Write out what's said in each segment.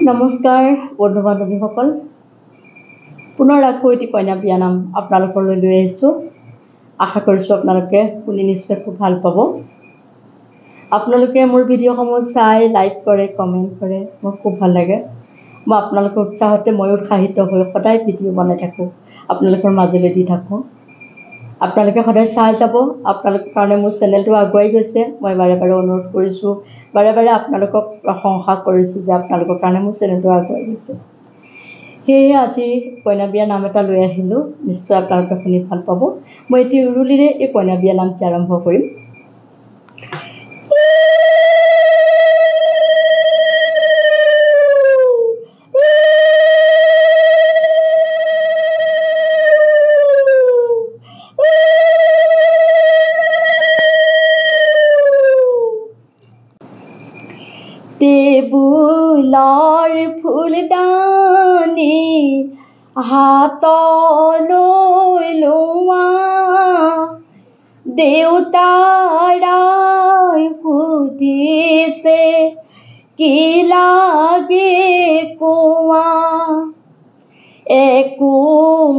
নমস্কাৰ বন্ধু বান্ধৱীসকল, পুনৰ আকৌ এটি কইনা বিয়া নাম আপোনালোকলৈ লৈ আহিছোঁ। আশা কৰিছোঁ আপোনালোকে শুনি নিশ্চয় খুব ভাল পাব। আপোনালোকে মোৰ ভিডিঅ'সমূহ চাই লাইক কৰে, কমেণ্ট কৰে, মোৰ খুব ভাল লাগে। মই আপোনালোকৰ উৎসাহতে মই উৎসাহিত হৈ সদায় ভিডিঅ' বনাই থাকোঁ, আপোনালোকৰ মাজলৈ দি থাকোঁ। আপোনালোকে সদায় চাই যাব। আপোনালোকৰ কাৰণে মোৰ চেনেলটো আগুৱাই গৈছে। মই বাৰে বাৰে অনুৰোধ কৰিছোঁ, বাৰে বাৰে আপোনালোকক প্ৰশংসা কৰিছোঁ যে আপোনালোকৰ কাৰণে মোৰ চেনেলটো আগুৱাই গৈছে। সেয়ে আজি কইনা বিয়া নাম এটা লৈ আহিলোঁ, নিশ্চয় আপোনালোকে শুনি ভাল পাব। মই এটি উৰুলিৰে এই কইনা বিয়া নামটি আৰম্ভ কৰিম। টেবুলৰ ফুলদানি হাতলৈ লোৱা, দেউতাৰাই সুধিছে কি লাগে কোৱা, একো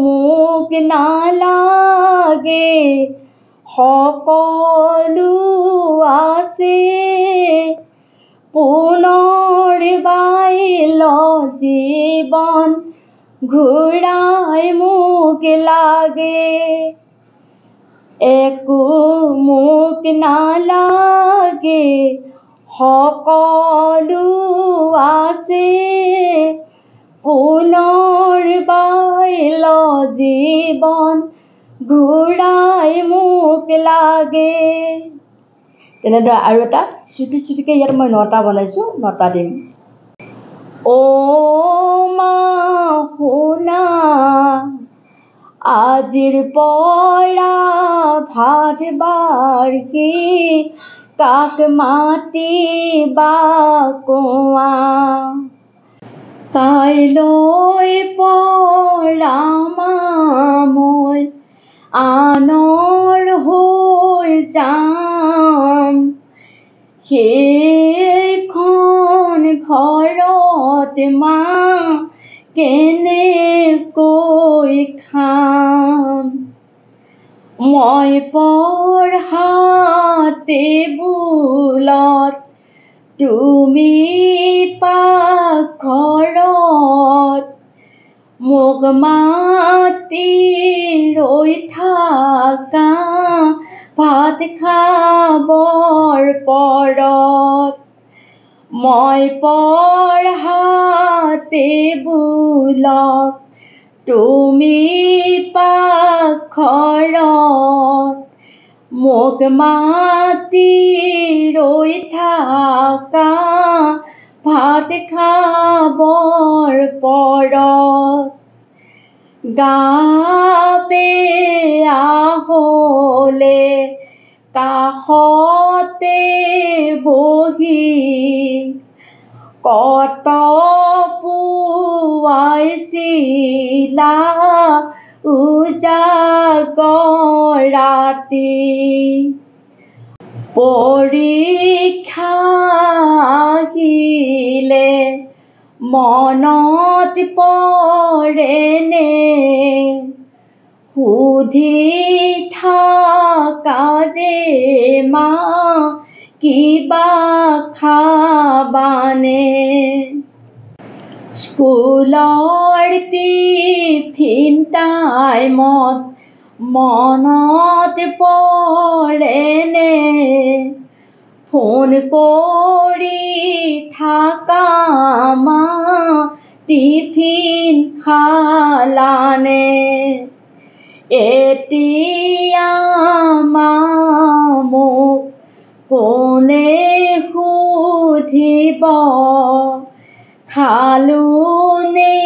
মোক নালাগে সকলো আছে, পুনৰ বাইল জীৱন ঘূৰাই মোক লাগে, একো মোক নালাগে সকলো আছে, পুনৰ বাইল জীৱন ঘূৰাই মোক লাগে। তেনেদৰে আৰু এটা চুটি চুটিকৈ ইয়াত মই 9টা বনাইছোঁ, 9টা দিম। অ' মা শুনা, আজিৰ পৰা ভাত বাঢ়ি কাক মাতিবা কোৱা, কাইলৈ পৰা মই আনৰ হৈ যাম, সেইখন ঘৰত মা কেনেকৈ খাম, মই পঢ়া টেবুলত তুমি পাকঘৰত, মোক মাতি ৰৈ থাকা ভাত খাবৰ পৰত, মই পঢ়া টেবুলত তুমি পাকঘৰত, মোক মাতি ৰৈ থাকা ভাত খাবৰ পৰত, গা বেয়া হ'লে কাষতে বহি কত পুৱাইছিলা উজাগৰাতি, পৰীক্ষা আহিলে মনত পৰেনে, সুধি থাকা যে মা কিবা খাবানে, স্কুলৰ টিফিন টাইমত মনত পৰেনে, ফোন কৰি থাকা মা টিফিন খালানে, এতিয়া মা মোক কোনে সুধিব, খালো নে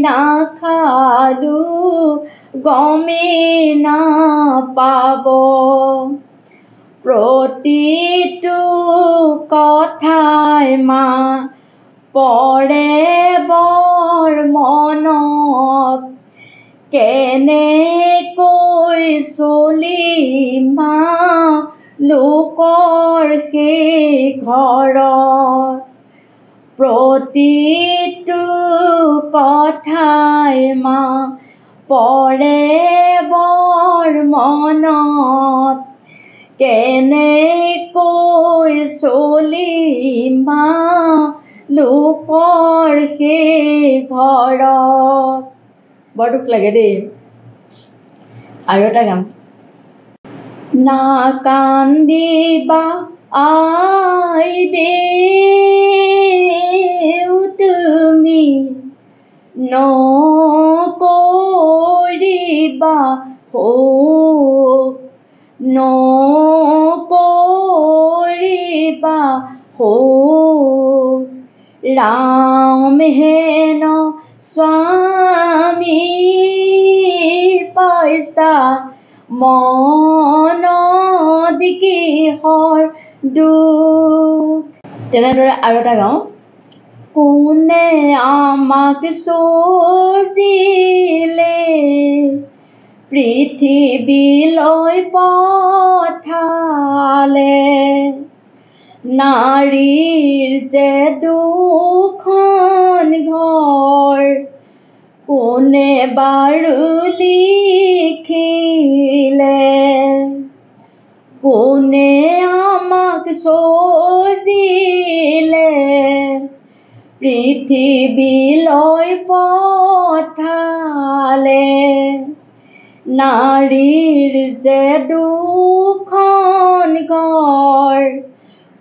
নাখালো গমেই নাপাব, প্ৰতিটো কথাই মা পৰে বৰ মনত, কেনেকৈ চলিম মা লোকৰ সেই ঘৰত, প্ৰতিটো কথাই মা পৰে বৰ মনত, কেনেকৈ চলিম মা লোকৰ সেই ঘৰত। বৰ দুখ লাগে দেই। আৰু এটা গাম। নাকান্দিবা আই দেউ তুমি, নকৰিবা শোক, নকৰিবা শোক, ৰাম হেন স্বামী পাইছা, মনত কিহৰ দুখ। তেনেদৰে আৰু এটা গাওঁ। কোনে আমাক চজিলে পৃথিৱীলৈ পঠালে, নাৰীৰ যে দুখন ঘৰ, কোনে বাৰু লিখিলে, কোনে আমাক চজিলে পৃথিৱীলৈ পঠালে, নাৰীৰ যে দুখন ঘৰ,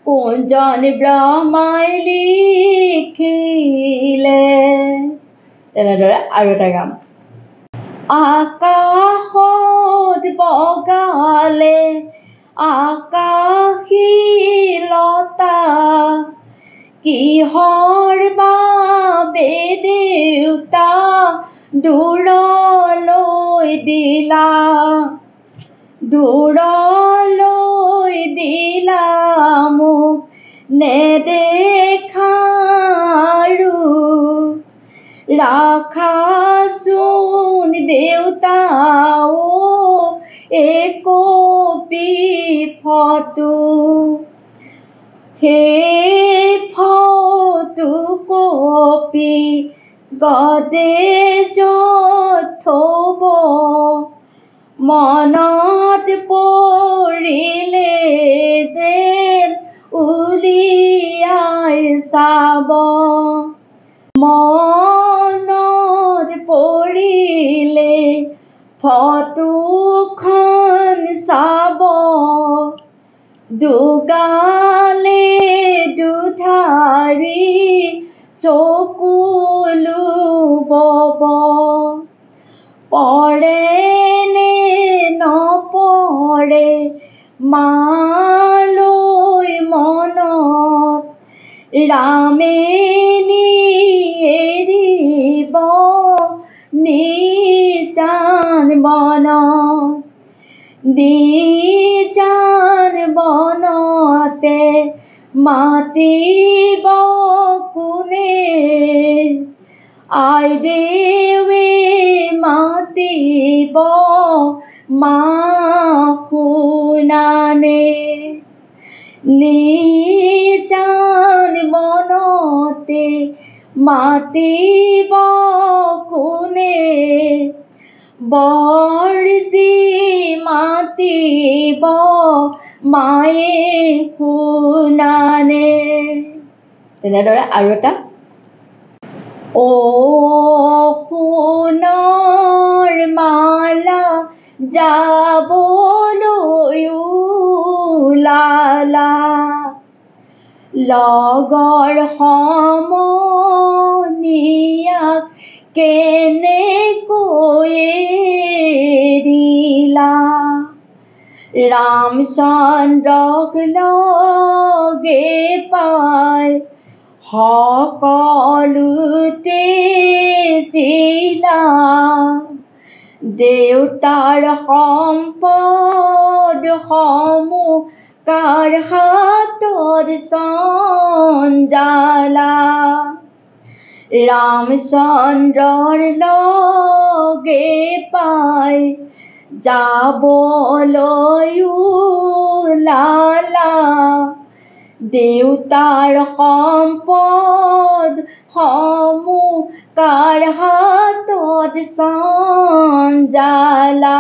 কোনজন ব্ৰহ্মাই লিখিলে। তেনেদৰে আৰু এটা গাম। আকাশত বগালে আকাশীলতা, কিহৰ বাবে দেউতা দূৰলৈ দিলা, দূৰলৈ দিলা মোক নেদেখা ৰূপ, ৰাখাচোন দেউতা একপি ফটো, সেই ফটো কপি গড্ৰেজত থব, মনত পৰিলে যেন উলিয়াই চাব, মনত পৰিলে ফটোখন চাব, দুগালে দুধাৰি চকু লুবব, পৰে নে নপৰে মালৈ মনত, ৰামে নি এৰিব নিজান বনত, নিজান বনতে মাতিব কোনে, আই দেৱে মাতিব মা শুনানে, নিজান বনতে মাতিব কোনে, বৰজি মাতিব মায়ে শুনানে। তেনেদৰে আৰু এটা। অ সোণৰ মালা যাবলৈ ওলালা, লগৰ সমনীয়াক কেনেকৈ এৰিলা, ৰামচন্দ্ৰক লগে পাই সকলোতে জিলা, দেউতাৰ সম্পদ সমূহ কাৰ হাতত চঞ্জালা, ৰামচন্দ্ৰৰ লগে পাই যাবলৈ ওলালা, দেউতাৰ সম্পদ সমূহ কাৰ হাতত সঞ্জালা।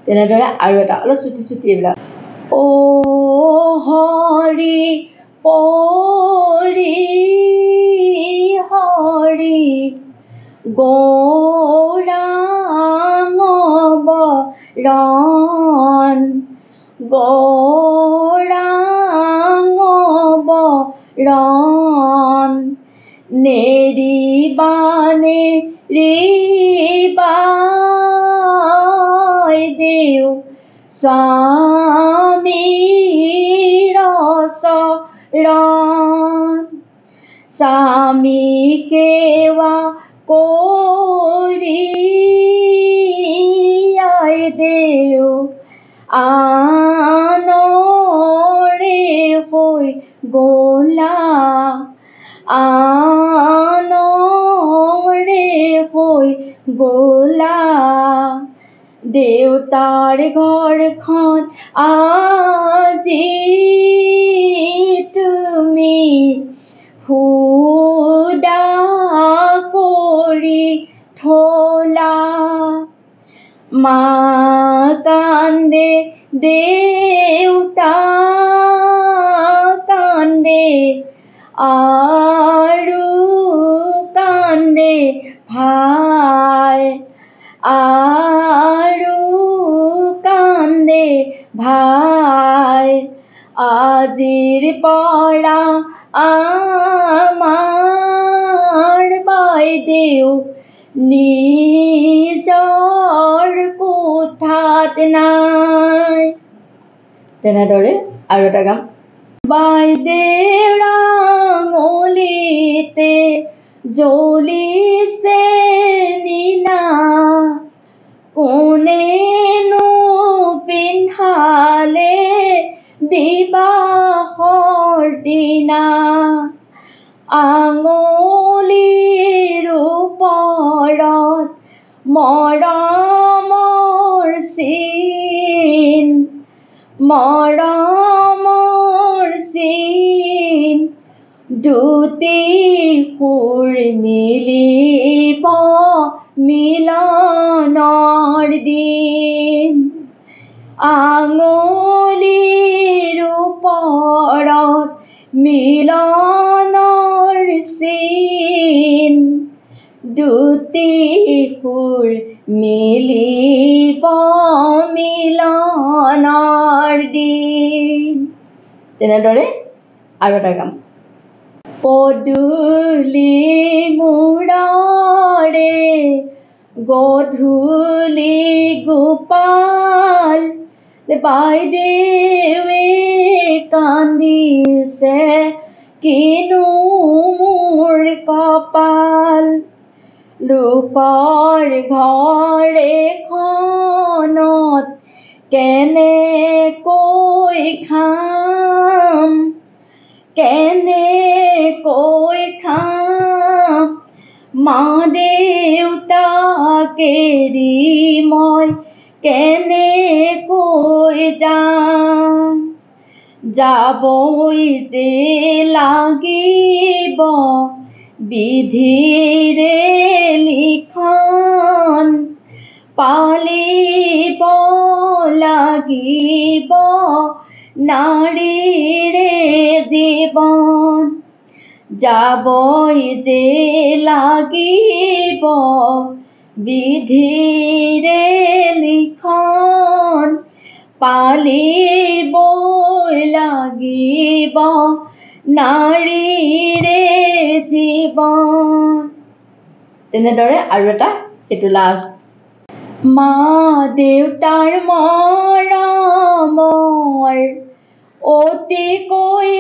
তেনেদৰে আৰু এটা অলপ চুটি চুটি এইবিলাক। ও হৰি পৰি হৰি গৌৰাঙ্গ বৰণ গৌৰাঙ্গ বৰণ নেৰিবানে ৰিবাই দেউ স্বামীৰ চৰণ স্বামী সেৱা কৰি আই দেউ আনৰে হৈ গলা আনৰে হৈ গলা দেউতাৰ ঘৰখন আজি তুমি হুদা কৰি থলা মা কান্দে দেউতা কান্দে আৰু কান্দে ভাই আৰু কান্দে ভাই আজিৰ পৰা আমাৰ বাইদেউ নিজৰ কোঠাত নাই। তেনেদৰে আৰু এটা গান। বাইদেউৰ আঙুলিতে জ্বলিছে মীনা কোনেনো পিন্ধালে বিবাহৰ দিনা আঙুলিৰ ওপৰত মৰমৰ চিন মৰমৰ চিন দুটি সুৰ মিলিব মিলনৰ দিন আঙুলিৰ ওপৰত মিলনৰ চিন দুটি সুৰ মিলিব মিলনৰ দিন। তেনেদৰে আৰু এটা গান। পদূলি মূৰৰে গধূলি গোপাল বাইদেৱে কান্দিছে কিনো মোৰ কপাল লোকৰ ঘৰ এখনত কেনেকৈ খাম কেনেকৈ খাম মা দেউতাক এৰি মই কেনেকৈ যাম যাবই যে লাগিব বিধিৰে লিখন পালিব লাগিব নাৰীৰে জীৱন যাবই যে লাগিব বিধিৰে লিখন পালিবই লাগিব নাৰীৰে জীৱন। তেনেদৰে আৰু এটা এইটো লাষ্ট। মা দেউতাৰ মৰমৰ অতিকৈ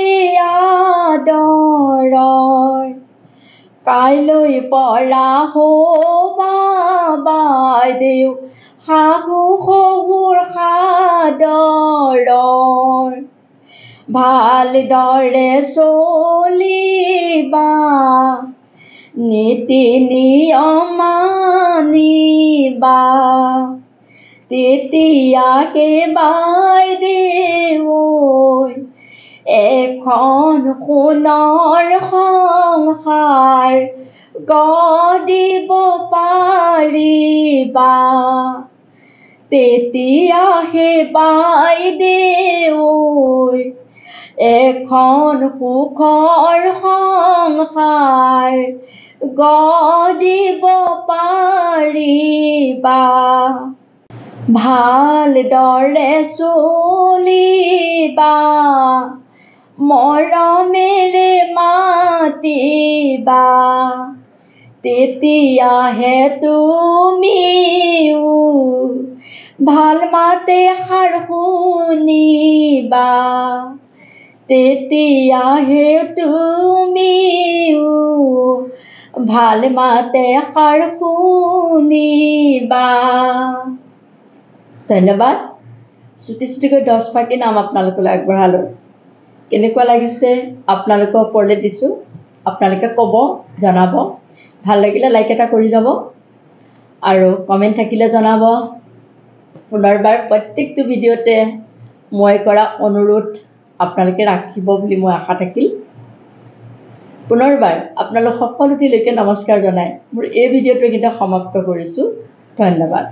আদৰৰ কাইলৈ পৰা হ'বা বাইদেউ শাহু শহুৰ সাদৰৰ ভালদৰে চলিবা নীতি নিয়ম মানিবা তেতিয়াহে বাইদেউ এখন সোণৰ সংসাৰ গঢ়িব পাৰিবা তেতিয়াহে বাইদেউ এখন সুখৰ সংসাৰ গঢ়িব পাৰিবা ভালদৰে চলিবা মৰমেৰে মাতিবা তেতিয়াহে তুমিও ভাল মাতে সাৰ শুনিবা তেতিয়াহে তুমিও ভাল মাতে সাৰ শুনিবা ধন্যবাদ চুটি চুটিকৈ 10 ফাকি নাম আপোনালোকলৈ আগবঢ়ালোঁ কেনেকুৱা লাগিছে আপোনালোকৰ ওপৰলৈ দিছোঁ আপোনালোকে ক'ব জনাব ভাল লাগিলে লাইক এটা কৰি যাব আৰু কমেণ্ট থাকিলে জনাব পুনৰবাৰ প্ৰত্যেকটো ভিডিঅ'তে মই কৰা অনুৰোধ আপোনালোকে ৰাখিব বুলি মই আশা থাকিল পুনৰবাৰ আপোনালোক সকলোটিলৈকে নমস্কাৰ জনাই মোৰ এই ভিডিঅ'টো কিন্তু সমাপ্ত কৰিছোঁ ধন্যবাদ